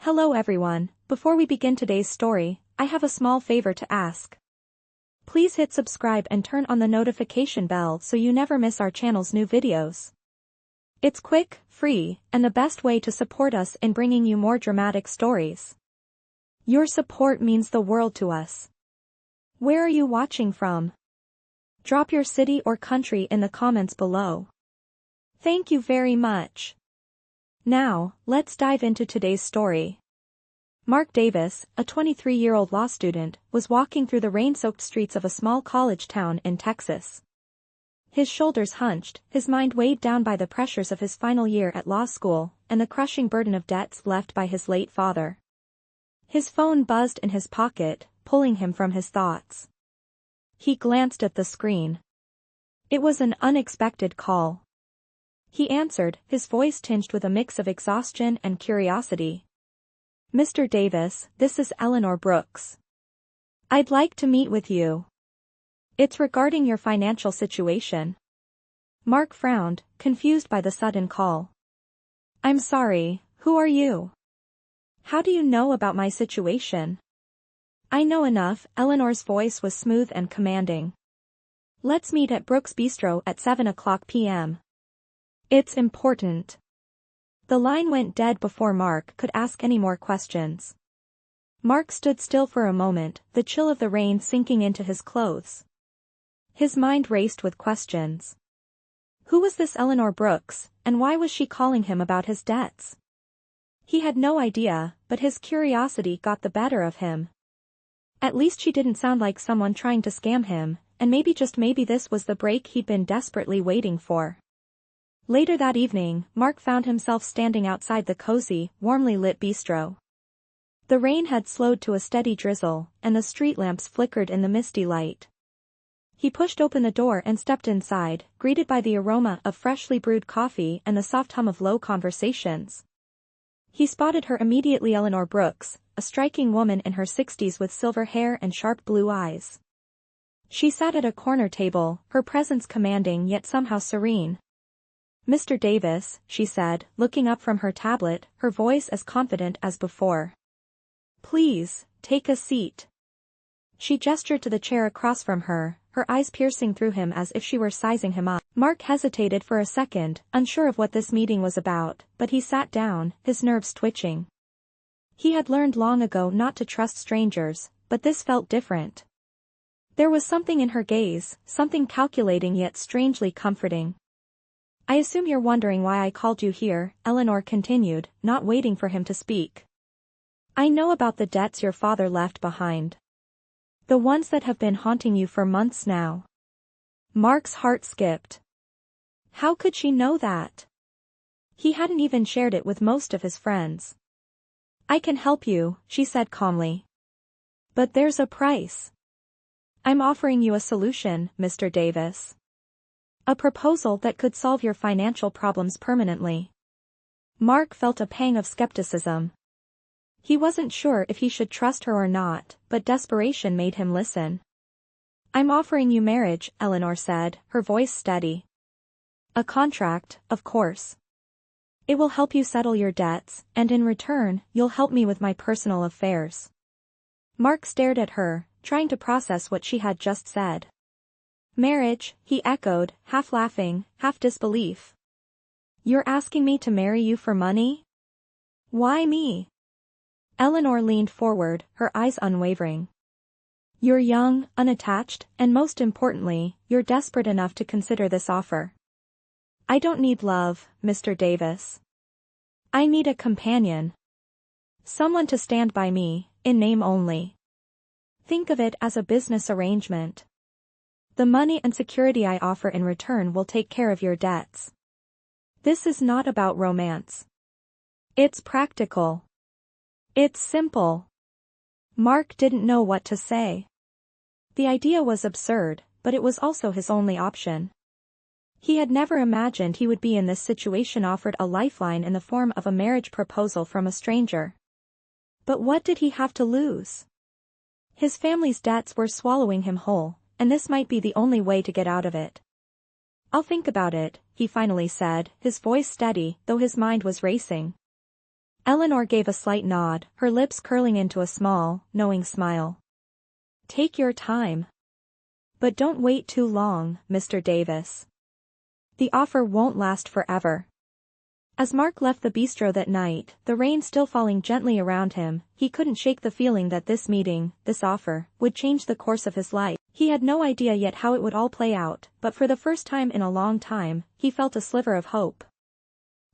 Hello everyone, before we begin today's story, I have a small favor to ask. Please hit subscribe and turn on the notification bell so you never miss our channel's new videos. It's quick, free, and the best way to support us in bringing you more dramatic stories. Your support means the world to us. Where are you watching from? Drop your city or country in the comments below. Thank you very much. Now, let's dive into today's story. Mark Davis, a 23-year-old law student, was walking through the rain-soaked streets of a small college town in Texas. His shoulders hunched, his mind weighed down by the pressures of his final year at law school, and the crushing burden of debts left by his late father. His phone buzzed in his pocket, pulling him from his thoughts. He glanced at the screen. It was an unexpected call. He answered, his voice tinged with a mix of exhaustion and curiosity. "Mr. Davis, this is Eleanor Brooks. I'd like to meet with you. It's regarding your financial situation." Mark frowned, confused by the sudden call. "I'm sorry, who are you? How do you know about my situation?" "I know enough." Eleanor's voice was smooth and commanding. "Let's meet at Brooks Bistro at 7 p.m. It's important." The line went dead before Mark could ask any more questions. Mark stood still for a moment, the chill of the rain sinking into his clothes. His mind raced with questions. Who was this Eleanor Brooks, and why was she calling him about his debts? He had no idea, but his curiosity got the better of him. At least she didn't sound like someone trying to scam him, and maybe just maybe this was the break he'd been desperately waiting for. Later that evening, Mark found himself standing outside the cozy, warmly lit bistro. The rain had slowed to a steady drizzle, and the street lamps flickered in the misty light. He pushed open the door and stepped inside, greeted by the aroma of freshly brewed coffee and the soft hum of low conversations. He spotted her immediately. Eleanor Brooks, a striking woman in her 60s with silver hair and sharp blue eyes. She sat at a corner table, her presence commanding yet somehow serene. "Mr. Davis," she said, looking up from her tablet, her voice as confident as before. "Please, take a seat." She gestured to the chair across from her, her eyes piercing through him as if she were sizing him up. Mark hesitated for a second, unsure of what this meeting was about, but he sat down, his nerves twitching. He had learned long ago not to trust strangers, but this felt different. There was something in her gaze, something calculating yet strangely comforting. "I assume you're wondering why I called you here," Eleanor continued, not waiting for him to speak. "I know about the debts your father left behind. The ones that have been haunting you for months now." Mark's heart skipped. How could she know that? He hadn't even shared it with most of his friends. "I can help you," she said calmly. "But there's a price. I'm offering you a solution, Mr. Davis. A proposal that could solve your financial problems permanently." Mark felt a pang of skepticism. He wasn't sure if he should trust her or not, but desperation made him listen. "I'm offering you marriage," Eleanor said, her voice steady. "A contract, of course. It will help you settle your debts, and in return, you'll help me with my personal affairs." Mark stared at her, trying to process what she had just said. "Marriage," he echoed, half laughing, half disbelief. "You're asking me to marry you for money? Why me?" Eleanor leaned forward, her eyes unwavering. "You're young, unattached, and most importantly, you're desperate enough to consider this offer. I don't need love, Mr. Davis. I need a companion. Someone to stand by me, in name only. Think of it as a business arrangement. The money and security I offer in return will take care of your debts. This is not about romance. It's practical. It's simple." Mark didn't know what to say. The idea was absurd, but it was also his only option. He had never imagined he would be in this situation, offered a lifeline in the form of a marriage proposal from a stranger. But what did he have to lose? His family's debts were swallowing him whole, and this might be the only way to get out of it. "I'll think about it," he finally said, his voice steady, though his mind was racing. Eleanor gave a slight nod, her lips curling into a small, knowing smile. Take your time. But don't wait too long, Mr. Davis. The offer won't last forever. As Mark left the bistro that night, the rain still falling gently around him, he couldn't shake the feeling that this meeting, this offer, would change the course of his life. He had no idea yet how it would all play out, but for the first time in a long time, he felt a sliver of hope.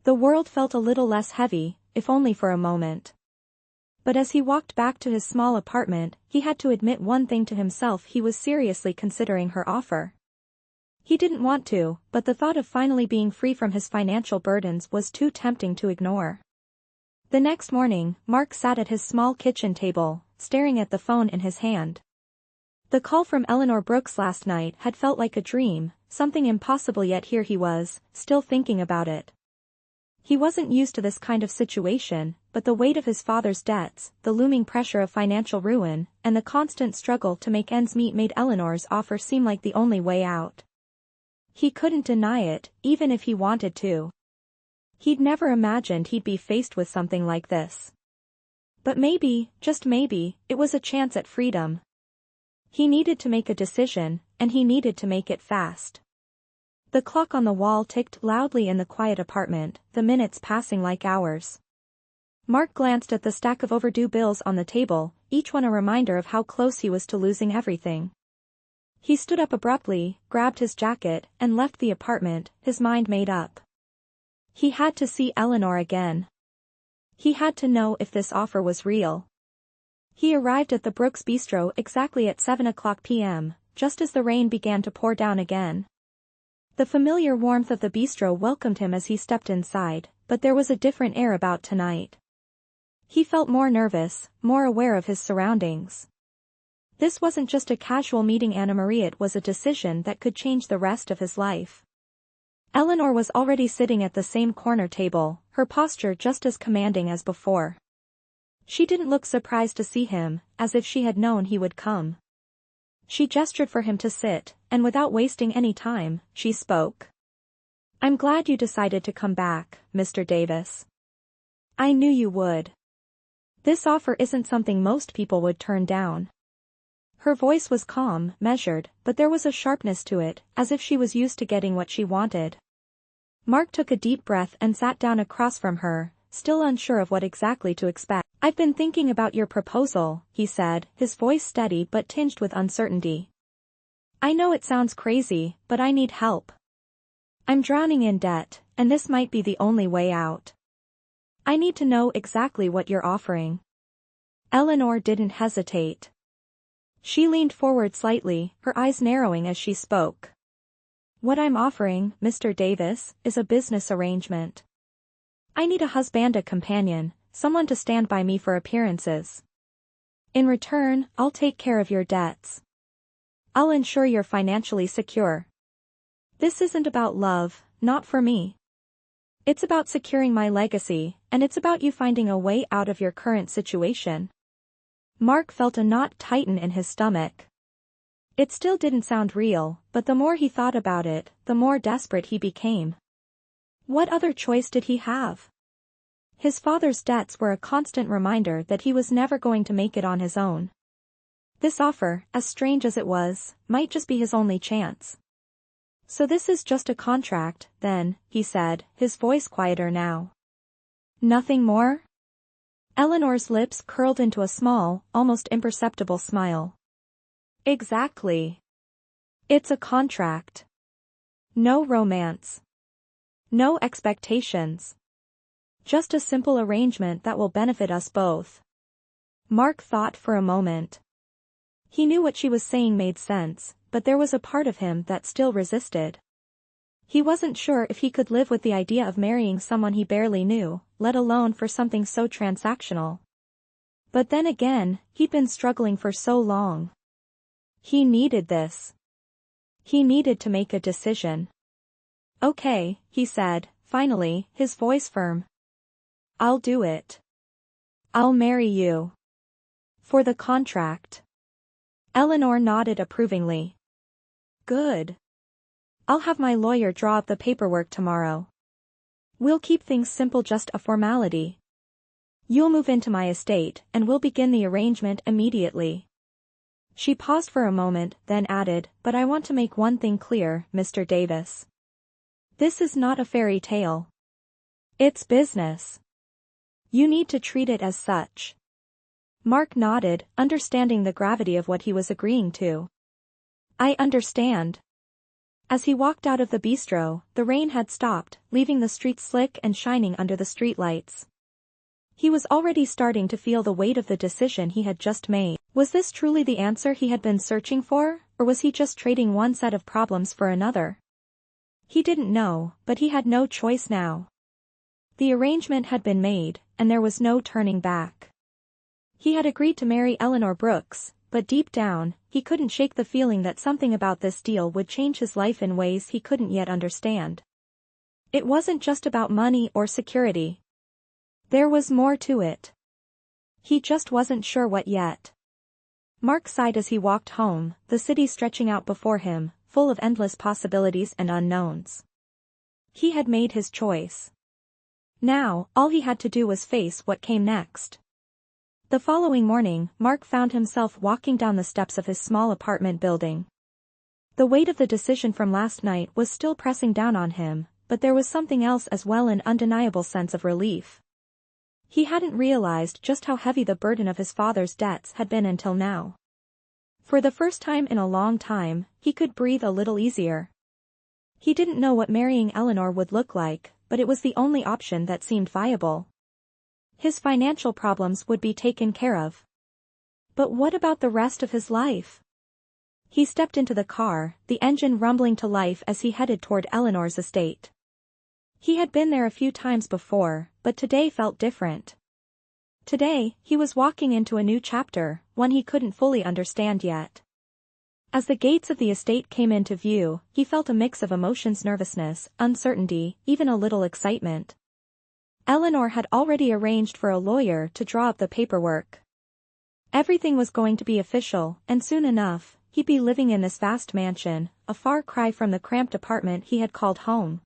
The world felt a little less heavy, if only for a moment. But as he walked back to his small apartment, he had to admit one thing to himself: he was seriously considering her offer. He didn't want to, but the thought of finally being free from his financial burdens was too tempting to ignore. The next morning, Mark sat at his small kitchen table, staring at the phone in his hand. The call from Eleanor Brooks last night had felt like a dream, something impossible, yet here he was, still thinking about it. He wasn't used to this kind of situation, but the weight of his father's debts, the looming pressure of financial ruin, and the constant struggle to make ends meet made Eleanor's offer seem like the only way out. He couldn't deny it, even if he wanted to. He'd never imagined he'd be faced with something like this. But maybe, just maybe, it was a chance at freedom. He needed to make a decision, and he needed to make it fast. The clock on the wall ticked loudly in the quiet apartment, the minutes passing like hours. Mark glanced at the stack of overdue bills on the table, each one a reminder of how close he was to losing everything. He stood up abruptly, grabbed his jacket, and left the apartment, his mind made up. He had to see Eleanor again. He had to know if this offer was real. He arrived at the Brooks Bistro exactly at 7:00 p.m., just as the rain began to pour down again. The familiar warmth of the bistro welcomed him as he stepped inside, but there was a different air about tonight. He felt more nervous, more aware of his surroundings. This wasn't just a casual meeting Anna Marie, it was a decision that could change the rest of his life. Eleanor was already sitting at the same corner table, her posture just as commanding as before. She didn't look surprised to see him, as if she had known he would come. She gestured for him to sit, and without wasting any time, she spoke. "I'm glad you decided to come back, Mr. Davis. I knew you would. This offer isn't something most people would turn down." Her voice was calm, measured, but there was a sharpness to it, as if she was used to getting what she wanted. Mark took a deep breath and sat down across from her, still unsure of what exactly to expect. "I've been thinking about your proposal," he said, his voice steady but tinged with uncertainty. "I know it sounds crazy, but I need help. I'm drowning in debt, and this might be the only way out. I need to know exactly what you're offering." Eleanor didn't hesitate. She leaned forward slightly, her eyes narrowing as she spoke. "What I'm offering, Mr. Davis, is a business arrangement. I need a husband, a companion, someone to stand by me for appearances. In return, I'll take care of your debts. I'll ensure you're financially secure. This isn't about love, not for me. It's about securing my legacy, and it's about you finding a way out of your current situation." Mark felt a knot tighten in his stomach. It still didn't sound real, but the more he thought about it, the more desperate he became. What other choice did he have? His father's debts were a constant reminder that he was never going to make it on his own. This offer, as strange as it was, might just be his only chance. "So this is just a contract, then," he said, his voice quieter now. "Nothing more?" Eleanor's lips curled into a small, almost imperceptible smile. "Exactly. It's a contract. No romance. No expectations. Just a simple arrangement that will benefit us both." Mark thought for a moment. He knew what she was saying made sense, but there was a part of him that still resisted. He wasn't sure if he could live with the idea of marrying someone he barely knew, let alone for something so transactional. But then again, he'd been struggling for so long. He needed this. He needed to make a decision. "Okay," he said, finally, his voice firm. "I'll do it. I'll marry you. For the contract." Eleanor nodded approvingly. "Good. I'll have my lawyer draw up the paperwork tomorrow. We'll keep things simple, just a formality." You'll move into my estate and we'll begin the arrangement immediately. She paused for a moment, then added, but I want to make one thing clear, Mr. Davis. This is not a fairy tale. It's business. You need to treat it as such. Mark nodded, understanding the gravity of what he was agreeing to. I understand. As he walked out of the bistro, the rain had stopped, leaving the streets slick and shining under the streetlights. He was already starting to feel the weight of the decision he had just made. Was this truly the answer he had been searching for, or was he just trading one set of problems for another? He didn't know, but he had no choice now. The arrangement had been made, and there was no turning back. He had agreed to marry Eleanor Brooks, but deep down, he couldn't shake the feeling that something about this deal would change his life in ways he couldn't yet understand. It wasn't just about money or security. There was more to it. He just wasn't sure what yet. Mark sighed as he walked home, the city stretching out before him, full of endless possibilities and unknowns. He had made his choice. Now, all he had to do was face what came next. The following morning, Mark found himself walking down the steps of his small apartment building. The weight of the decision from last night was still pressing down on him, but there was something else as well, an undeniable sense of relief. He hadn't realized just how heavy the burden of his father's debts had been until now. For the first time in a long time, he could breathe a little easier. He didn't know what marrying Eleanor would look like, but it was the only option that seemed viable. His financial problems would be taken care of. But what about the rest of his life? He stepped into the car, the engine rumbling to life as he headed toward Eleanor's estate. He had been there a few times before, but today felt different. Today, he was walking into a new chapter, one he couldn't fully understand yet. As the gates of the estate came into view, he felt a mix of emotions: nervousness, uncertainty, even a little excitement. Eleanor had already arranged for a lawyer to draw up the paperwork. Everything was going to be official, and soon enough, he'd be living in this vast mansion, a far cry from the cramped apartment he had called home.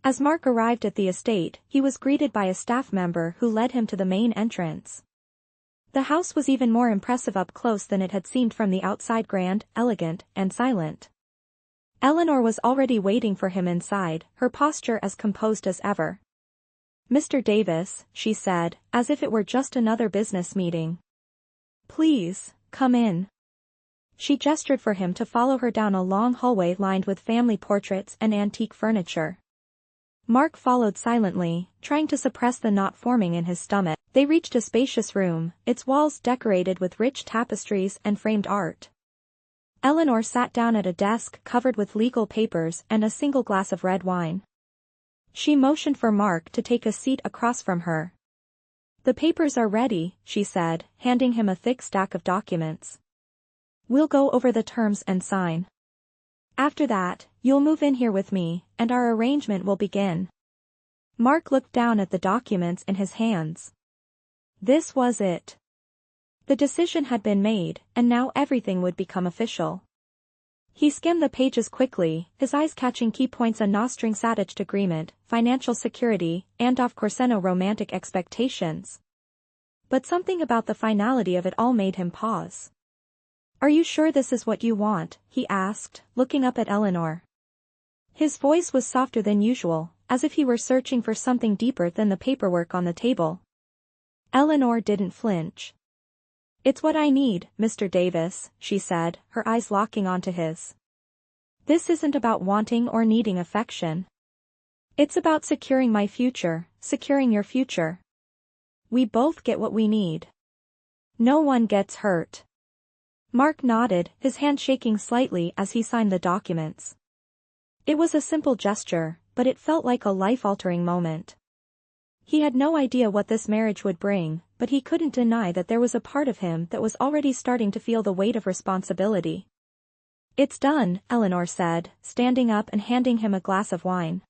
As Mark arrived at the estate, he was greeted by a staff member who led him to the main entrance. The house was even more impressive up close than it had seemed from the outside: grand, elegant, and silent. Eleanor was already waiting for him inside, her posture as composed as ever. Mr. Davis, she said, as if it were just another business meeting. Please, come in. She gestured for him to follow her down a long hallway lined with family portraits and antique furniture. Mark followed silently, trying to suppress the knot forming in his stomach. They reached a spacious room, its walls decorated with rich tapestries and framed art. Eleanor sat down at a desk covered with legal papers and a single glass of red wine. She motioned for Mark to take a seat across from her. The papers are ready, she said, handing him a thick stack of documents. We'll go over the terms and sign. After that, you'll move in here with me, and our arrangement will begin. Mark looked down at the documents in his hands. This was it. The decision had been made, and now everything would become official. He skimmed the pages quickly, his eyes catching key points: a no-strings attached agreement, financial security, and of course no romantic expectations. But something about the finality of it all made him pause. Are you sure this is what you want? He asked, looking up at Eleanor. His voice was softer than usual, as if he were searching for something deeper than the paperwork on the table. Eleanor didn't flinch. It's what I need, Mr. Davis, she said, her eyes locking onto his. This isn't about wanting or needing affection. It's about securing my future, securing your future. We both get what we need. No one gets hurt. Mark nodded, his hand shaking slightly as he signed the documents. It was a simple gesture, but it felt like a life-altering moment. He had no idea what this marriage would bring, but he couldn't deny that there was a part of him that was already starting to feel the weight of responsibility. It's done, Eleanor said, standing up and handing him a glass of wine.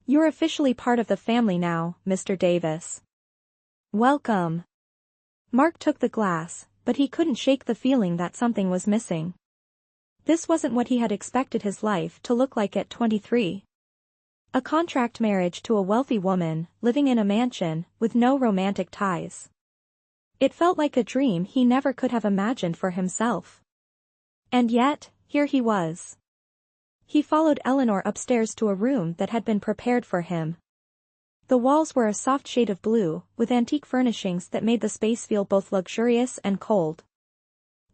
You're officially part of the family now, Mr. Davis. Welcome. Mark took the glass, but he couldn't shake the feeling that something was missing. This wasn't what he had expected his life to look like at 23. A contract marriage to a wealthy woman, living in a mansion, with no romantic ties. It felt like a dream he never could have imagined for himself. And yet, here he was. He followed Eleanor upstairs to a room that had been prepared for him. The walls were a soft shade of blue, with antique furnishings that made the space feel both luxurious and cold.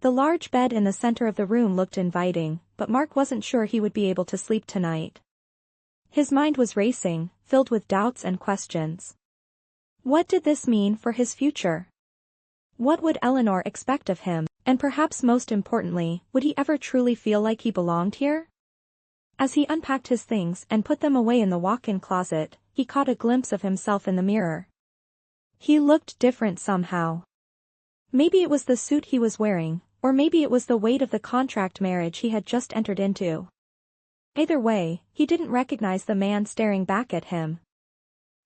The large bed in the center of the room looked inviting, but Mark wasn't sure he would be able to sleep tonight. His mind was racing, filled with doubts and questions. What did this mean for his future? What would Eleanor expect of him, and perhaps most importantly, would he ever truly feel like he belonged here? As he unpacked his things and put them away in the walk-in closet, he caught a glimpse of himself in the mirror. He looked different somehow. Maybe it was the suit he was wearing, or maybe it was the weight of the contract marriage he had just entered into. Either way, he didn't recognize the man staring back at him.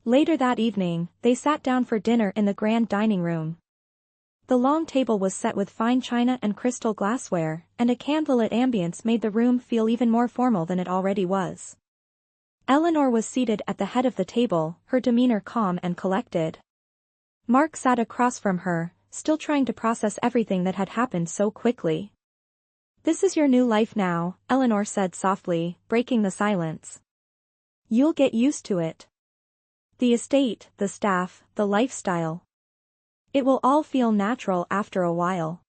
Later that evening, they sat down for dinner in the grand dining room. The long table was set with fine china and crystal glassware, and a candlelit ambience made the room feel even more formal than it already was. Eleanor was seated at the head of the table, her demeanor calm and collected. Mark sat across from her, still trying to process everything that had happened so quickly. "This is your new life now," Eleanor said softly, breaking the silence. "You'll get used to it. The estate, the staff, the lifestyle. It will all feel natural after a while."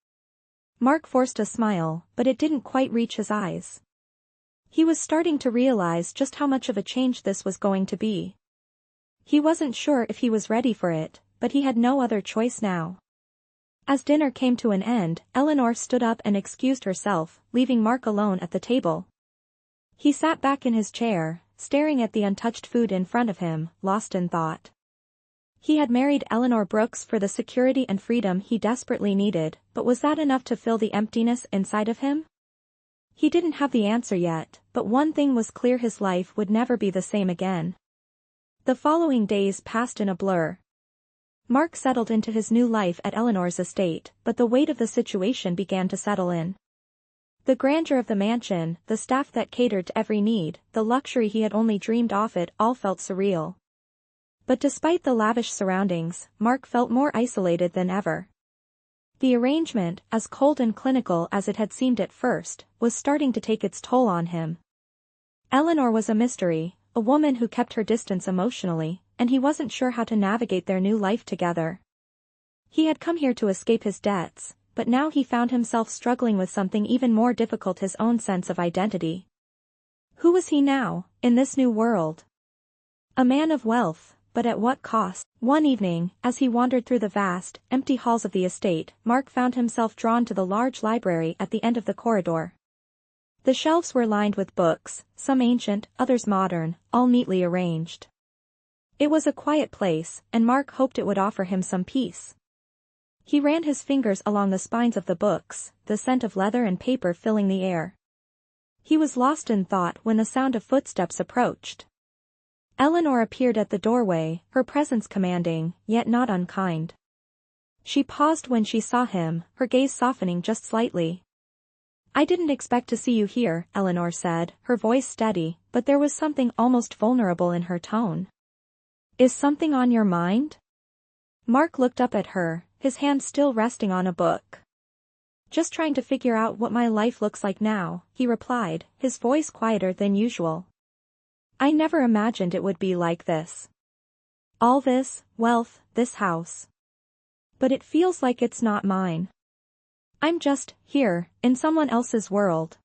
Mark forced a smile, but it didn't quite reach his eyes. He was starting to realize just how much of a change this was going to be. He wasn't sure if he was ready for it, but he had no other choice now. As dinner came to an end, Eleanor stood up and excused herself, leaving Mark alone at the table. He sat back in his chair, staring at the untouched food in front of him, lost in thought. He had married Eleanor Brooks for the security and freedom he desperately needed, but was that enough to fill the emptiness inside of him? He didn't have the answer yet, but one thing was clear: his life would never be the same again. The following days passed in a blur. Mark settled into his new life at Eleanor's estate, but the weight of the situation began to settle in. The grandeur of the mansion, the staff that catered to every need, the luxury he had only dreamed of, it all felt surreal. But despite the lavish surroundings, Mark felt more isolated than ever. The arrangement, as cold and clinical as it had seemed at first, was starting to take its toll on him. Eleanor was a mystery, a woman who kept her distance emotionally, and he wasn't sure how to navigate their new life together. He had come here to escape his debts, but now he found himself struggling with something even more difficult: his own sense of identity. Who was he now, in this new world? A man of wealth, but at what cost? One evening, as he wandered through the vast, empty halls of the estate, Mark found himself drawn to the large library at the end of the corridor. The shelves were lined with books, some ancient, others modern, all neatly arranged. It was a quiet place, and Mark hoped it would offer him some peace. He ran his fingers along the spines of the books, the scent of leather and paper filling the air. He was lost in thought when the sound of footsteps approached. Eleanor appeared at the doorway, her presence commanding, yet not unkind. She paused when she saw him, her gaze softening just slightly. "I didn't expect to see you here," Eleanor said, her voice steady, but there was something almost vulnerable in her tone. "Is something on your mind?" Mark looked up at her, his hand still resting on a book. "Just trying to figure out what my life looks like now," he replied, his voice quieter than usual. "I never imagined it would be like this. All this wealth, this house. But it feels like it's not mine. I'm just here, in someone else's world."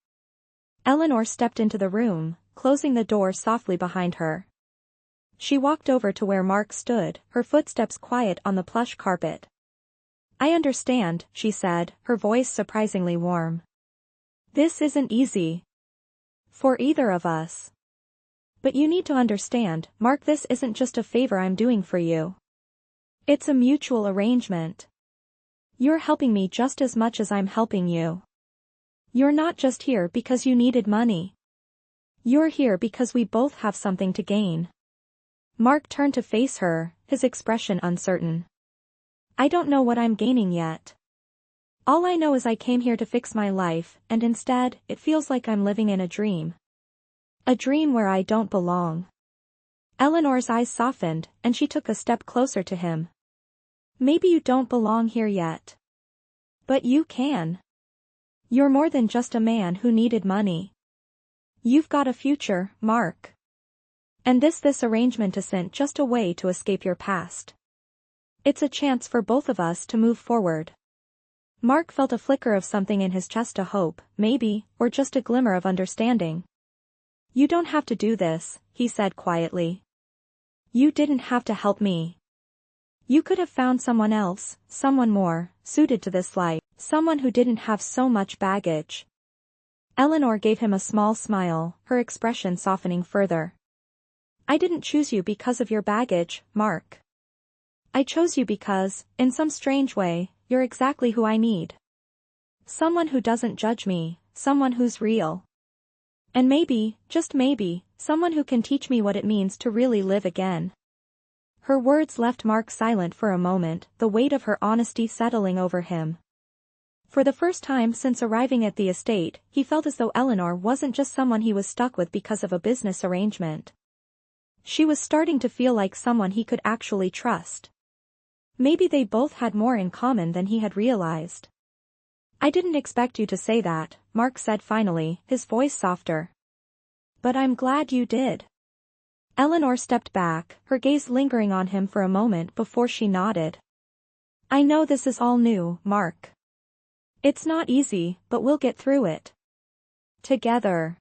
Eleanor stepped into the room, closing the door softly behind her. She walked over to where Mark stood, her footsteps quiet on the plush carpet. "I understand," she said, her voice surprisingly warm. "This isn't easy. For either of us. But you need to understand, Mark, this isn't just a favor I'm doing for you. It's a mutual arrangement. You're helping me just as much as I'm helping you. You're not just here because you needed money. You're here because we both have something to gain." Mark turned to face her, his expression uncertain. "I don't know what I'm gaining yet. All I know is I came here to fix my life, and instead, it feels like I'm living in a dream. A dream where I don't belong." Eleanor's eyes softened, and she took a step closer to him. Maybe you don't belong here yet. But you can. You're more than just a man who needed money. You've got a future, Mark. And this arrangement isn't just a way to escape your past. It's a chance for both of us to move forward. Mark felt a flicker of something in his chest, a hope, maybe, or just a glimmer of understanding. You don't have to do this, he said quietly. You didn't have to help me. You could have found someone else, someone more suited to this life, someone who didn't have so much baggage. Eleanor gave him a small smile, her expression softening further. I didn't choose you because of your baggage, Mark. I chose you because, in some strange way, you're exactly who I need. Someone who doesn't judge me, someone who's real. And maybe, just maybe, someone who can teach me what it means to really live again. Her words left Mark silent for a moment, the weight of her honesty settling over him. For the first time since arriving at the estate, he felt as though Eleanor wasn't just someone he was stuck with because of a business arrangement. She was starting to feel like someone he could actually trust. Maybe they both had more in common than he had realized. I didn't expect you to say that, Mark said finally, his voice softer. But I'm glad you did. Eleanor stepped back, her gaze lingering on him for a moment before she nodded. I know this is all new, Mark. It's not easy, but we'll get through it. Together.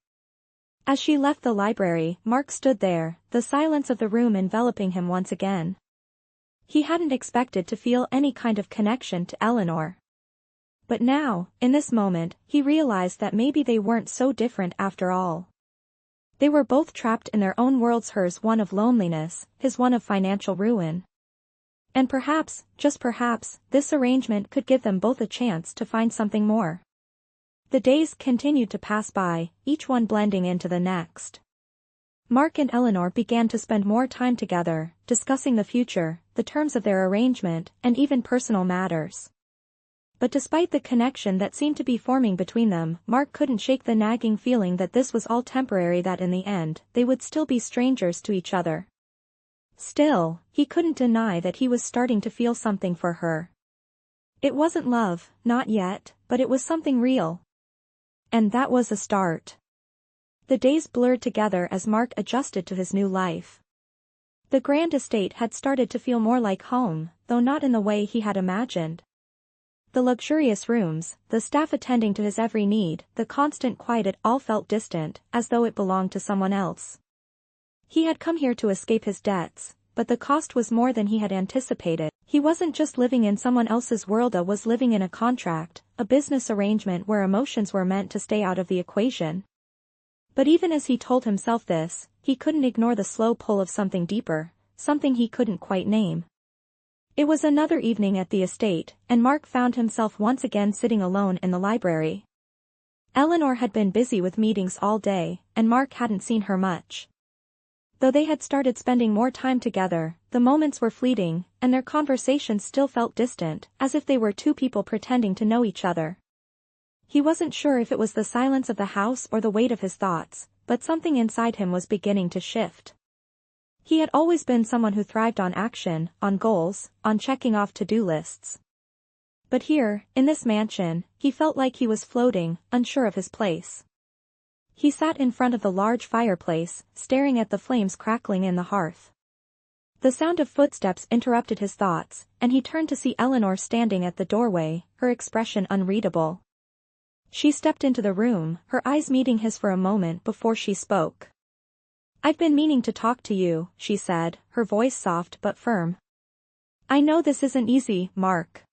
As she left the library, Mark stood there, the silence of the room enveloping him once again. He hadn't expected to feel any kind of connection to Eleanor. But now, in this moment, he realized that maybe they weren't so different after all. They were both trapped in their own worlds, hers one of loneliness, his one of financial ruin. And perhaps, just perhaps, this arrangement could give them both a chance to find something more. The days continued to pass by, each one blending into the next. Mark and Eleanor began to spend more time together, discussing the future, the terms of their arrangement, and even personal matters. But despite the connection that seemed to be forming between them, Mark couldn't shake the nagging feeling that this was all temporary, that in the end, they would still be strangers to each other. Still, he couldn't deny that he was starting to feel something for her. It wasn't love, not yet, but it was something real. And that was a start. The days blurred together as Mark adjusted to his new life. The grand estate had started to feel more like home, though not in the way he had imagined. The luxurious rooms, the staff attending to his every need, the constant quiet, it all felt distant, as though it belonged to someone else. He had come here to escape his debts, but the cost was more than he had anticipated. He wasn't just living in someone else's world, he was living in a contract, a business arrangement where emotions were meant to stay out of the equation. But even as he told himself this, he couldn't ignore the slow pull of something deeper, something he couldn't quite name. It was another evening at the estate, and Mark found himself once again sitting alone in the library. Eleanor had been busy with meetings all day, and Mark hadn't seen her much. Though they had started spending more time together, the moments were fleeting, and their conversations still felt distant, as if they were two people pretending to know each other. He wasn't sure if it was the silence of the house or the weight of his thoughts, but something inside him was beginning to shift. He had always been someone who thrived on action, on goals, on checking off to-do lists. But here, in this mansion, he felt like he was floating, unsure of his place. He sat in front of the large fireplace, staring at the flames crackling in the hearth. The sound of footsteps interrupted his thoughts, and he turned to see Eleanor standing at the doorway, her expression unreadable. She stepped into the room, her eyes meeting his for a moment before she spoke. "I've been meaning to talk to you," she said, her voice soft but firm. "I know this isn't easy, Mark.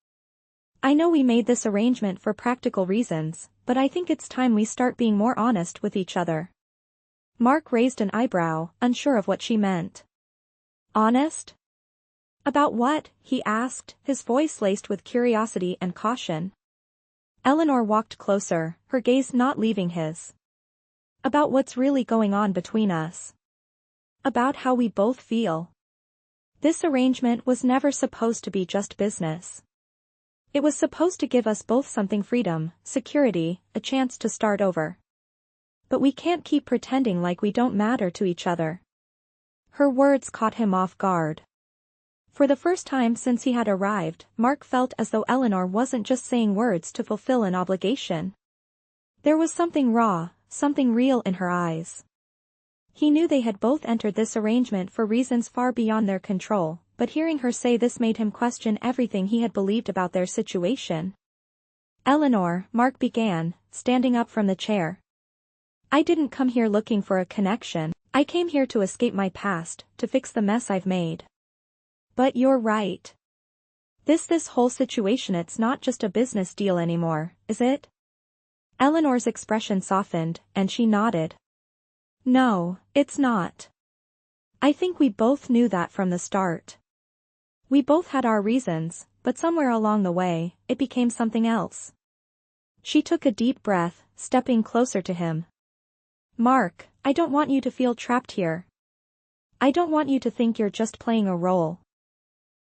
I know we made this arrangement for practical reasons, but I think it's time we start being more honest with each other." Mark raised an eyebrow, unsure of what she meant. "Honest? About what?" he asked, his voice laced with curiosity and caution. Eleanor walked closer, her gaze not leaving his. "About what's really going on between us. About how we both feel. This arrangement was never supposed to be just business. It was supposed to give us both something: freedom, security, a chance to start over. But we can't keep pretending like we don't matter to each other." Her words caught him off guard. For the first time since he had arrived, Mark felt as though Eleanor wasn't just saying words to fulfill an obligation. There was something raw, something real in her eyes. He knew they had both entered this arrangement for reasons far beyond their control, but hearing her say this made him question everything he had believed about their situation. "Eleanor," Mark began, standing up from the chair. "I didn't come here looking for a connection. I came here to escape my past, to fix the mess I've made." "But you're right. This whole situation, it's not just a business deal anymore, is it?" Eleanor's expression softened, and she nodded. "No, it's not. I think we both knew that from the start. We both had our reasons, but somewhere along the way, it became something else." She took a deep breath, stepping closer to him. "Mark, I don't want you to feel trapped here. I don't want you to think you're just playing a role.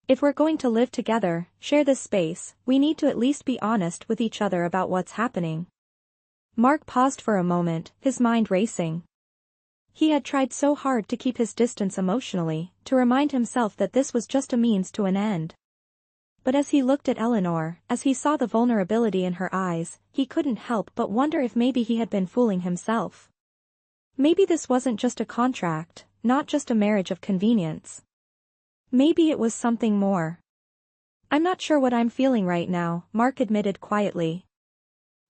If we're going to live together, share this space, we need to at least be honest with each other about what's happening." Mark paused for a moment, his mind racing. He had tried so hard to keep his distance emotionally, to remind himself that this was just a means to an end. But as he looked at Eleanor, as he saw the vulnerability in her eyes, he couldn't help but wonder if maybe he had been fooling himself. Maybe this wasn't just a contract, not just a marriage of convenience. Maybe it was something more. "I'm not sure what I'm feeling right now," Mark admitted quietly.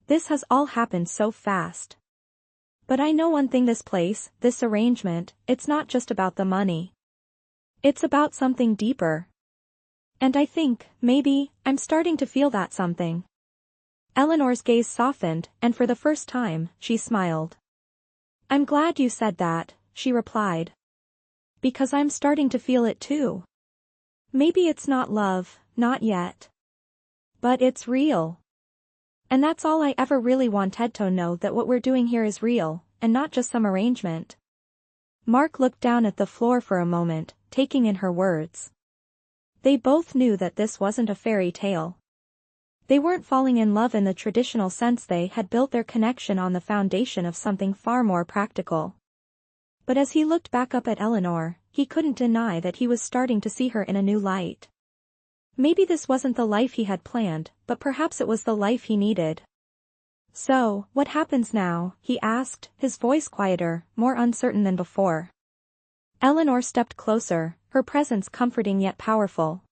"This has all happened so fast. But I know one thing, this place, this arrangement, it's not just about the money. It's about something deeper. And I think, maybe, I'm starting to feel that something." Eleanor's gaze softened, and for the first time, she smiled. "I'm glad you said that," she replied. "Because I'm starting to feel it too. Maybe it's not love, not yet. But it's real. And that's all I ever really wanted to know, that what we're doing here is real, and not just some arrangement." Mark looked down at the floor for a moment, taking in her words. They both knew that this wasn't a fairy tale. They weren't falling in love in the traditional sense. They had built their connection on the foundation of something far more practical. But as he looked back up at Eleanor, he couldn't deny that he was starting to see her in a new light. Maybe this wasn't the life he had planned, but perhaps it was the life he needed. "So, what happens now?" he asked, his voice quieter, more uncertain than before. Eleanor stepped closer, her presence comforting yet powerful.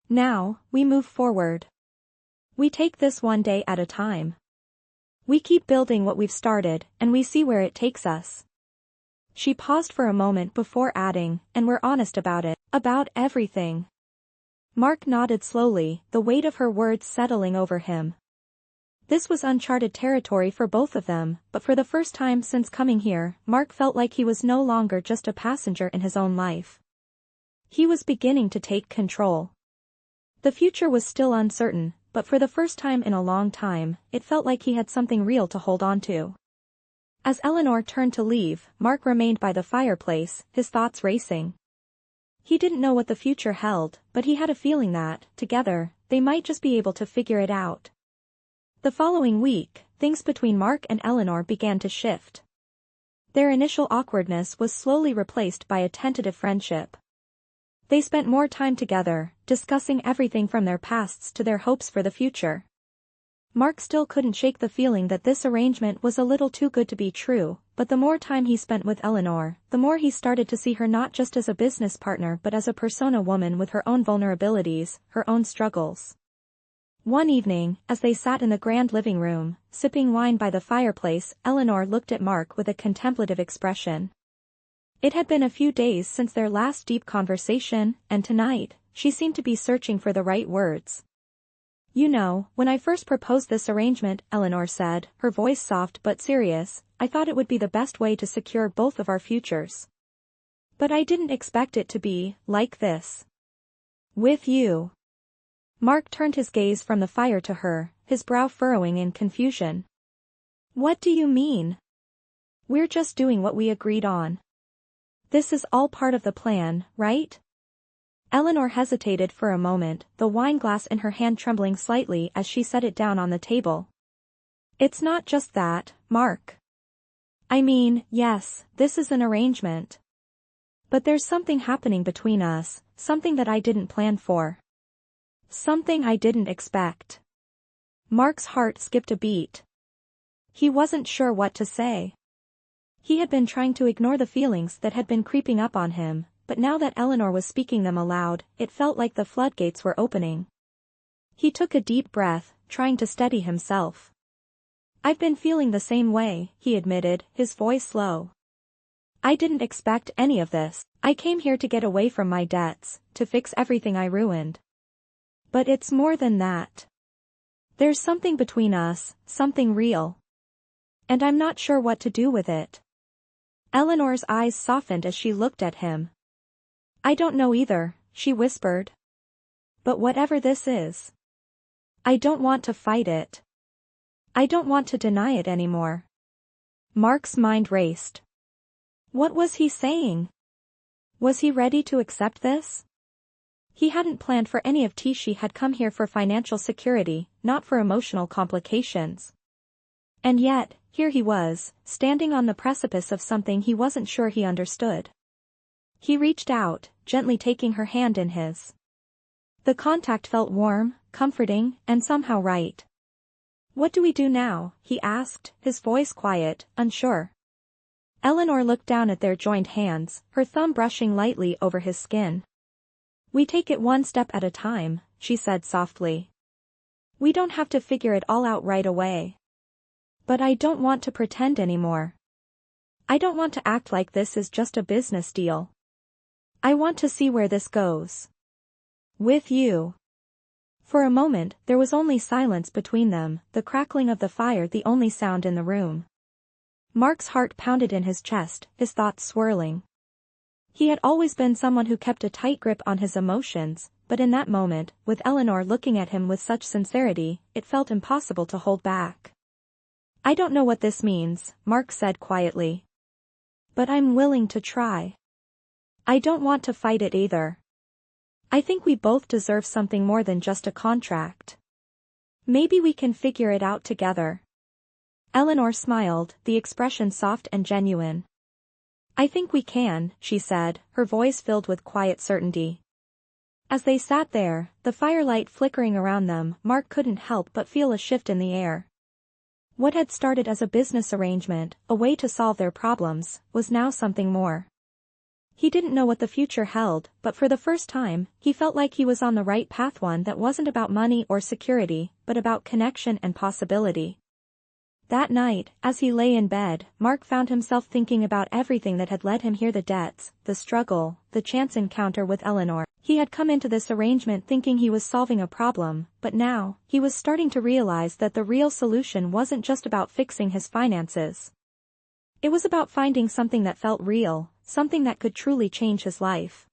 "Now, we move forward. We take this one day at a time. We keep building what we've started, and we see where it takes us." She paused for a moment before adding, "And we're honest about it, about everything." Mark nodded slowly, the weight of her words settling over him. This was uncharted territory for both of them, but for the first time since coming here, Mark felt like he was no longer just a passenger in his own life. He was beginning to take control. The future was still uncertain, but for the first time in a long time, it felt like he had something real to hold on to. As Eleanor turned to leave, Mark remained by the fireplace, his thoughts racing. He didn't know what the future held, but he had a feeling that, together, they might just be able to figure it out. The following week, things between Mark and Eleanor began to shift. Their initial awkwardness was slowly replaced by a tentative friendship. They spent more time together, discussing everything from their pasts to their hopes for the future. Mark still couldn't shake the feeling that this arrangement was a little too good to be true, but the more time he spent with Eleanor, the more he started to see her not just as a business partner but as a persona woman with her own vulnerabilities, her own struggles. One evening, as they sat in the grand living room, sipping wine by the fireplace, Eleanor looked at Mark with a contemplative expression. It had been a few days since their last deep conversation, and tonight, she seemed to be searching for the right words. "You know, when I first proposed this arrangement," Eleanor said, her voice soft but serious, "I thought it would be the best way to secure both of our futures. But I didn't expect it to be like this. With you." Mark turned his gaze from the fire to her, his brow furrowing in confusion. "What do you mean?" "We're just doing what we agreed on. This is all part of the plan, right?" Eleanor hesitated for a moment, the wineglass in her hand trembling slightly as she set it down on the table. "It's not just that, Mark. I mean, yes, this is an arrangement. But there's something happening between us, something that I didn't plan for. Something I didn't expect. Mark's heart skipped a beat. He wasn't sure what to say. He had been trying to ignore the feelings that had been creeping up on him, but now that Eleanor was speaking them aloud, it felt like the floodgates were opening. He took a deep breath, trying to steady himself. I've been feeling the same way, he admitted, his voice low. I didn't expect any of this. I came here to get away from my debts, to fix everything I ruined. But it's more than that. There's something between us, something real. And I'm not sure what to do with it. Eleanor's eyes softened as she looked at him. I don't know either, she whispered. But whatever this is, I don't want to fight it. I don't want to deny it anymore. Mark's mind raced. What was he saying? Was he ready to accept this? He hadn't planned for any of it. She had come here for financial security, not for emotional complications. And yet, here he was, standing on the precipice of something he wasn't sure he understood. He reached out, gently taking her hand in his. The contact felt warm, comforting, and somehow right. What do we do now? He asked, his voice quiet, unsure. Eleanor looked down at their joined hands, her thumb brushing lightly over his skin. We take it one step at a time, she said softly. We don't have to figure it all out right away. But I don't want to pretend anymore. I don't want to act like this is just a business deal. I want to see where this goes. With you. For a moment, there was only silence between them, the crackling of the fire the only sound in the room. Mark's heart pounded in his chest, his thoughts swirling. He had always been someone who kept a tight grip on his emotions, but in that moment, with Eleanor looking at him with such sincerity, it felt impossible to hold back. I don't know what this means, Mark said quietly. But I'm willing to try. I don't want to fight it either. I think we both deserve something more than just a contract. Maybe we can figure it out together. Eleanor smiled, the expression soft and genuine. I think we can, she said, her voice filled with quiet certainty. As they sat there, the firelight flickering around them, Mark couldn't help but feel a shift in the air. What had started as a business arrangement, a way to solve their problems, was now something more. He didn't know what the future held, but for the first time, he felt like he was on the right path, one that wasn't about money or security, but about connection and possibility. That night, as he lay in bed, Mark found himself thinking about everything that had led him here: the debts, the struggle, the chance encounter with Eleanor. He had come into this arrangement thinking he was solving a problem, but now, he was starting to realize that the real solution wasn't just about fixing his finances. It was about finding something that felt real, something that could truly change his life.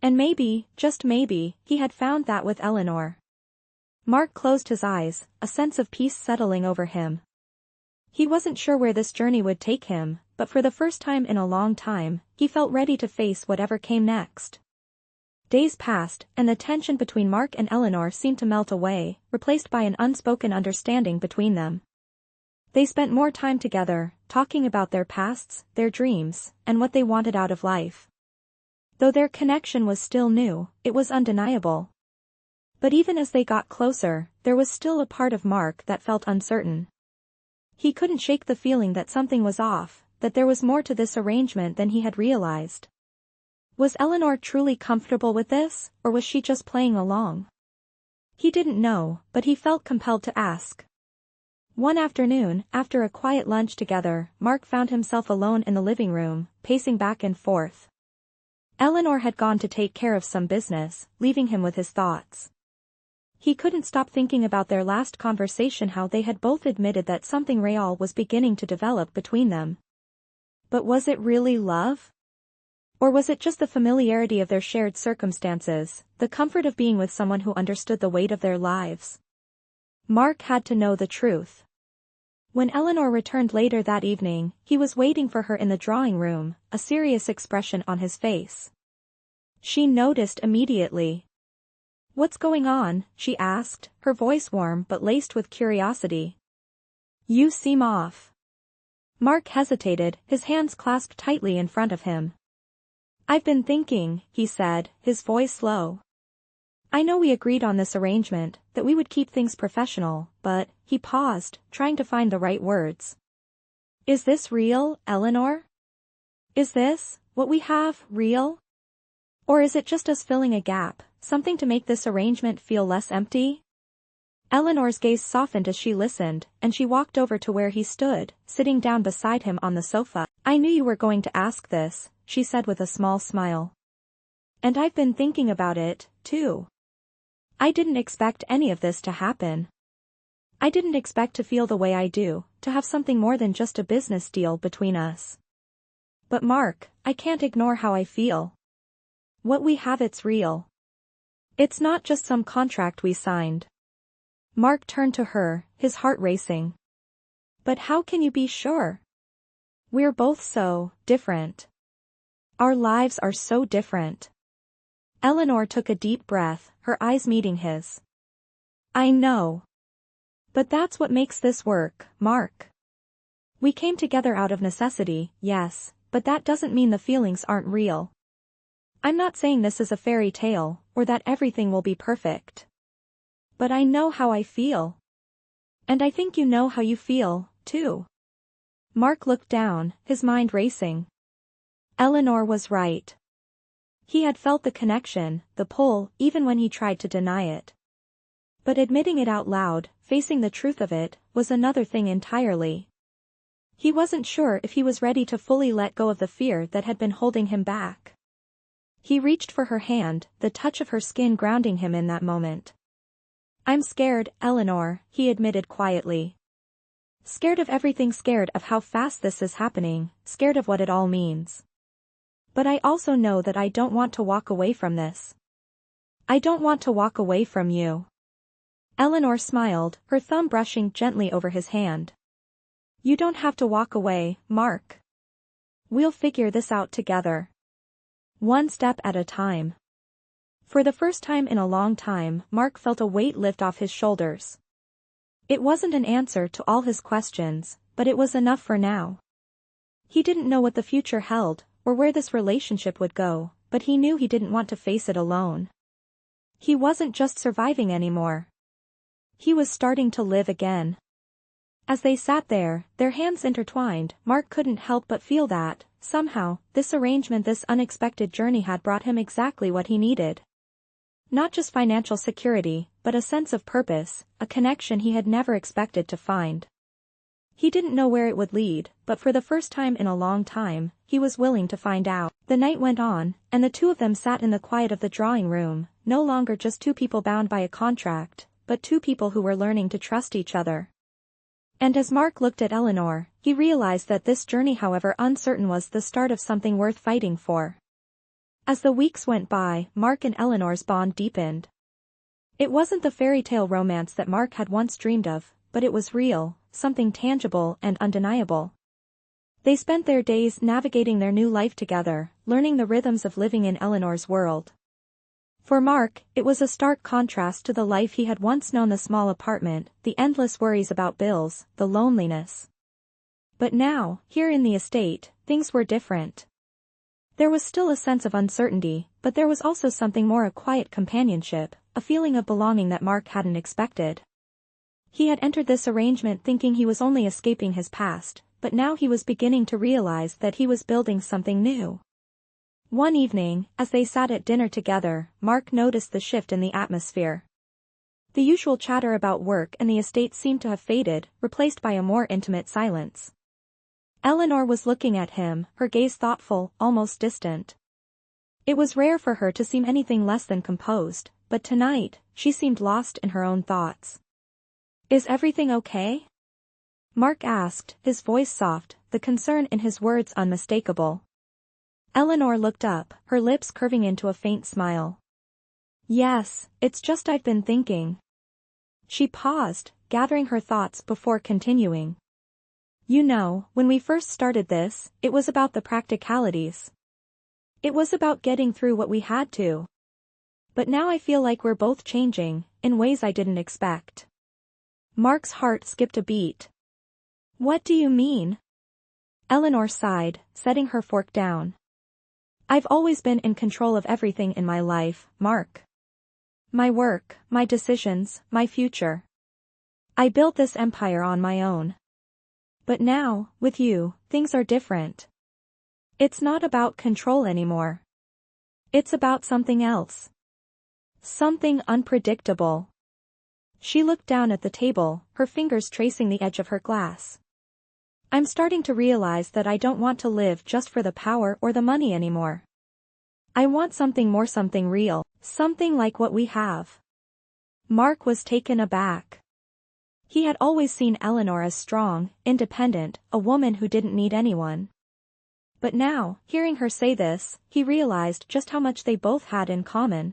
And maybe, just maybe, he had found that with Eleanor. Mark closed his eyes, a sense of peace settling over him. He wasn't sure where this journey would take him, but for the first time in a long time, he felt ready to face whatever came next. Days passed, and the tension between Mark and Eleanor seemed to melt away, replaced by an unspoken understanding between them. They spent more time together, talking about their pasts, their dreams, and what they wanted out of life. Though their connection was still new, it was undeniable. But even as they got closer, there was still a part of Mark that felt uncertain. He couldn't shake the feeling that something was off, that there was more to this arrangement than he had realized. Was Eleanor truly comfortable with this, or was she just playing along? He didn't know, but he felt compelled to ask. One afternoon, after a quiet lunch together, Mark found himself alone in the living room, pacing back and forth. Eleanor had gone to take care of some business, leaving him with his thoughts. He couldn't stop thinking about their last conversation, how they had both admitted that something real was beginning to develop between them. But was it really love? Or was it just the familiarity of their shared circumstances, the comfort of being with someone who understood the weight of their lives? Mark had to know the truth. When Eleanor returned later that evening, he was waiting for her in the drawing room, a serious expression on his face. She noticed immediately. "What's going on?" she asked, her voice warm but laced with curiosity. "You seem off." Mark hesitated, his hands clasped tightly in front of him. I've been thinking, he said, his voice low. I know we agreed on this arrangement, that we would keep things professional, but, he paused, trying to find the right words. Is this real, Eleanor? Is this, what we have, real? Or is it just us filling a gap, something to make this arrangement feel less empty? Eleanor's gaze softened as she listened, and she walked over to where he stood, sitting down beside him on the sofa. I knew you were going to ask this, she said with a small smile. And I've been thinking about it, too. I didn't expect any of this to happen. I didn't expect to feel the way I do, to have something more than just a business deal between us. But Mark, I can't ignore how I feel. What we have, it's real. It's not just some contract we signed. Mark turned to her, his heart racing. But how can you be sure? We're both so different. Our lives are so different. Eleanor took a deep breath, her eyes meeting his. I know. But that's what makes this work, Mark. We came together out of necessity, yes, but that doesn't mean the feelings aren't real. I'm not saying this is a fairy tale, or that everything will be perfect. But I know how I feel. And I think you know how you feel, too. Mark looked down, his mind racing. Eleanor was right. He had felt the connection, the pull, even when he tried to deny it. But admitting it out loud, facing the truth of it, was another thing entirely. He wasn't sure if he was ready to fully let go of the fear that had been holding him back. He reached for her hand, the touch of her skin grounding him in that moment. I'm scared, Eleanor, he admitted quietly. Scared of everything, scared of how fast this is happening, scared of what it all means. But I also know that I don't want to walk away from this. I don't want to walk away from you. Eleanor smiled, her thumb brushing gently over his hand. You don't have to walk away, Mark. We'll figure this out together. One step at a time. For the first time in a long time, Mark felt a weight lift off his shoulders. It wasn't an answer to all his questions, but it was enough for now. He didn't know what the future held, or where this relationship would go, but he knew he didn't want to face it alone. He wasn't just surviving anymore. He was starting to live again. As they sat there, their hands intertwined, Mark couldn't help but feel that, somehow, this arrangement, this unexpected journey had brought him exactly what he needed. Not just financial security, but a sense of purpose, a connection he had never expected to find. He didn't know where it would lead, but for the first time in a long time, he was willing to find out. The night went on, and the two of them sat in the quiet of the drawing room, no longer just two people bound by a contract, but two people who were learning to trust each other. And as Mark looked at Eleanor, he realized that this journey, however uncertain, was the start of something worth fighting for. As the weeks went by, Mark and Eleanor's bond deepened. It wasn't the fairy tale romance that Mark had once dreamed of, but it was real, something tangible and undeniable. They spent their days navigating their new life together, learning the rhythms of living in Eleanor's world. For Mark, it was a stark contrast to the life he had once known: the small apartment, the endless worries about bills, the loneliness. But now, here in the estate, things were different. There was still a sense of uncertainty, but there was also something more: a quiet companionship, a feeling of belonging that Mark hadn't expected. He had entered this arrangement thinking he was only escaping his past, but now he was beginning to realize that he was building something new. One evening, as they sat at dinner together, Mark noticed the shift in the atmosphere. The usual chatter about work and the estate seemed to have faded, replaced by a more intimate silence. Eleanor was looking at him, her gaze thoughtful, almost distant. It was rare for her to seem anything less than composed, but tonight, she seemed lost in her own thoughts. Is everything okay? Mark asked, his voice soft, the concern in his words unmistakable. Eleanor looked up, her lips curving into a faint smile. Yes, it's just I've been thinking. She paused, gathering her thoughts before continuing. You know, when we first started this, it was about the practicalities. It was about getting through what we had to. But now I feel like we're both changing, in ways I didn't expect. Mark's heart skipped a beat. What do you mean? Eleanor sighed, setting her fork down. I've always been in control of everything in my life, Mark. My work, my decisions, my future. I built this empire on my own. But now, with you, things are different. It's not about control anymore. It's about something else. Something unpredictable. She looked down at the table, her fingers tracing the edge of her glass. I'm starting to realize that I don't want to live just for the power or the money anymore. I want something more, something real, something like what we have. Mark was taken aback. He had always seen Eleanor as strong, independent, a woman who didn't need anyone. But now, hearing her say this, he realized just how much they both had in common.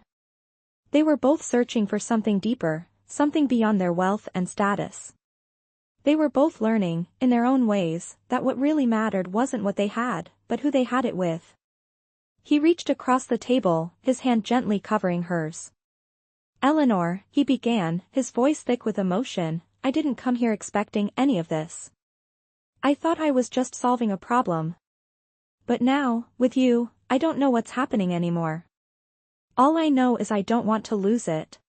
They were both searching for something deeper, something beyond their wealth and status. They were both learning, in their own ways, that what really mattered wasn't what they had, but who they had it with. He reached across the table, his hand gently covering hers. Eleanor, he began, his voice thick with emotion, I didn't come here expecting any of this. I thought I was just solving a problem. But now, with you, I don't know what's happening anymore. All I know is I don't want to lose it.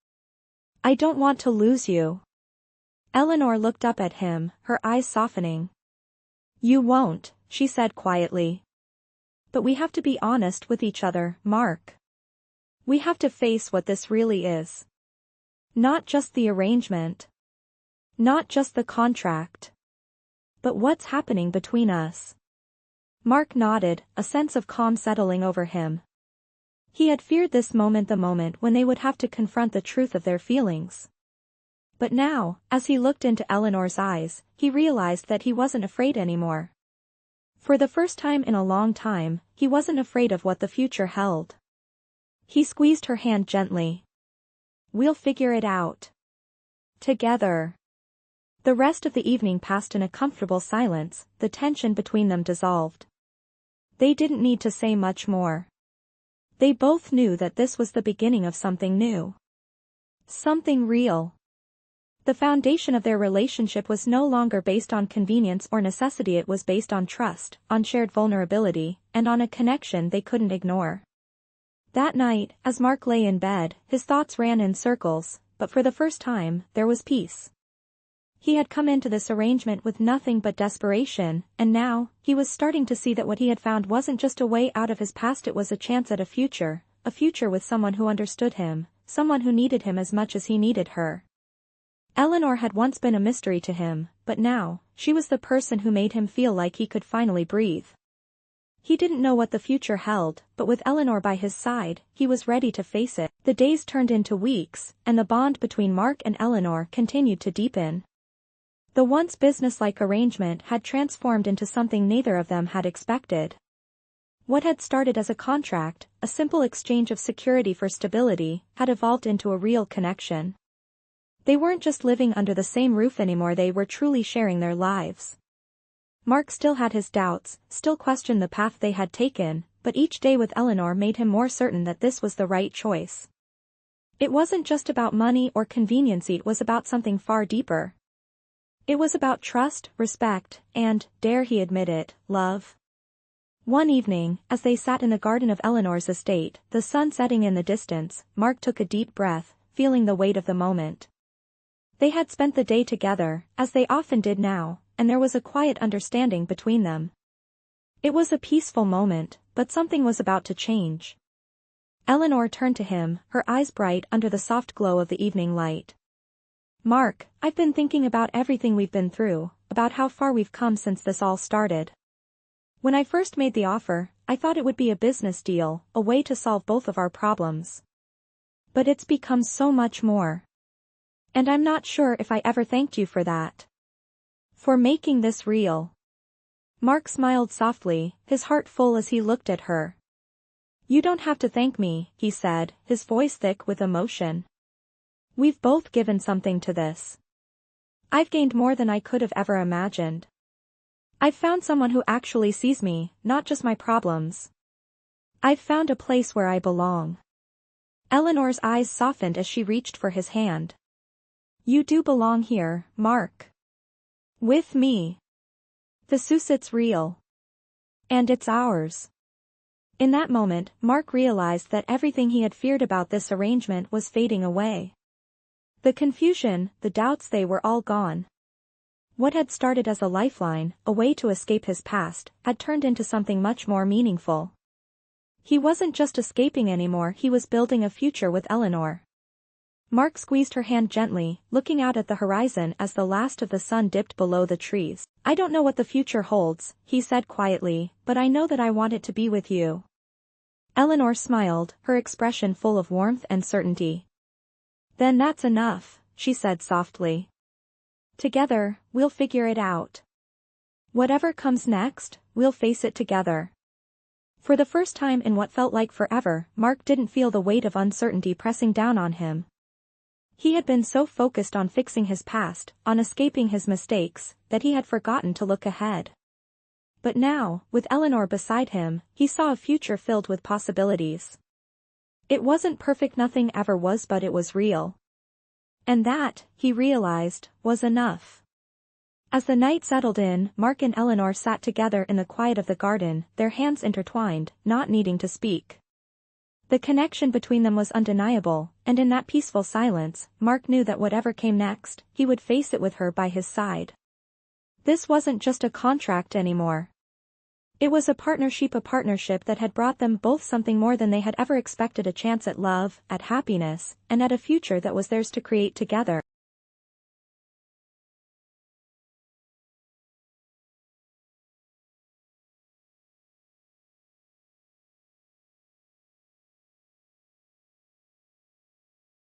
I don't want to lose you. Eleanor looked up at him, her eyes softening. You won't, she said quietly. But we have to be honest with each other, Mark. We have to face what this really is. Not just the arrangement. Not just the contract. But what's happening between us. Mark nodded, a sense of calm settling over him. He had feared this moment, the moment when they would have to confront the truth of their feelings. But now, as he looked into Eleanor's eyes, he realized that he wasn't afraid anymore. For the first time in a long time, he wasn't afraid of what the future held. He squeezed her hand gently. We'll figure it out. Together. The rest of the evening passed in a comfortable silence, the tension between them dissolved. They didn't need to say much more. They both knew that this was the beginning of something new. Something real. The foundation of their relationship was no longer based on convenience or necessity, it was based on trust, on shared vulnerability, and on a connection they couldn't ignore. That night, as Mark lay in bed, his thoughts ran in circles, but for the first time, there was peace. He had come into this arrangement with nothing but desperation, and now, he was starting to see that what he had found wasn't just a way out of his past, it was a chance at a future with someone who understood him, someone who needed him as much as he needed her. Eleanor had once been a mystery to him, but now, she was the person who made him feel like he could finally breathe. He didn't know what the future held, but with Eleanor by his side, he was ready to face it. The days turned into weeks, and the bond between Mark and Eleanor continued to deepen. The once business-like arrangement had transformed into something neither of them had expected. What had started as a contract, a simple exchange of security for stability, had evolved into a real connection. They weren't just living under the same roof anymore, they were truly sharing their lives. Mark still had his doubts, still questioned the path they had taken, but each day with Eleanor made him more certain that this was the right choice. It wasn't just about money or convenience, it was about something far deeper. It was about trust, respect, and, dare he admit it, love. One evening, as they sat in the garden of Eleanor's estate, the sun setting in the distance, Mark took a deep breath, feeling the weight of the moment. They had spent the day together, as they often did now, and there was a quiet understanding between them. It was a peaceful moment, but something was about to change. Eleanor turned to him, her eyes bright under the soft glow of the evening light. Mark, I've been thinking about everything we've been through, about how far we've come since this all started. When I first made the offer, I thought it would be a business deal, a way to solve both of our problems. But it's become so much more. And I'm not sure if I ever thanked you for that. For making this real. Mark smiled softly, his heart full as he looked at her. You don't have to thank me, he said, his voice thick with emotion. We've both given something to this. I've gained more than I could have ever imagined. I've found someone who actually sees me, not just my problems. I've found a place where I belong. Eleanor's eyes softened as she reached for his hand. You do belong here, Mark. With me. The Susit's real. And it's ours. In that moment, Mark realized that everything he had feared about this arrangement was fading away. The confusion, the doubts, they were all gone. What had started as a lifeline, a way to escape his past, had turned into something much more meaningful. He wasn't just escaping anymore, he was building a future with Eleanor. Mark squeezed her hand gently, looking out at the horizon as the last of the sun dipped below the trees. "I don't know what the future holds," he said quietly, "but I know that I want it to be with you." Eleanor smiled, her expression full of warmth and certainty. "Then that's enough," she said softly. "Together, we'll figure it out. Whatever comes next, we'll face it together." For the first time in what felt like forever, Mark didn't feel the weight of uncertainty pressing down on him. He had been so focused on fixing his past, on escaping his mistakes, that he had forgotten to look ahead. But now, with Eleanor beside him, he saw a future filled with possibilities. It wasn't perfect, nothing ever was, but it was real. And that, he realized, was enough. As the night settled in, Mark and Eleanor sat together in the quiet of the garden, their hands intertwined, not needing to speak. The connection between them was undeniable, and in that peaceful silence, Mark knew that whatever came next, he would face it with her by his side. This wasn't just a contract anymore. It was a partnership that had brought them both something more than they had ever expected, a chance at love, at happiness, and at a future that was theirs to create together.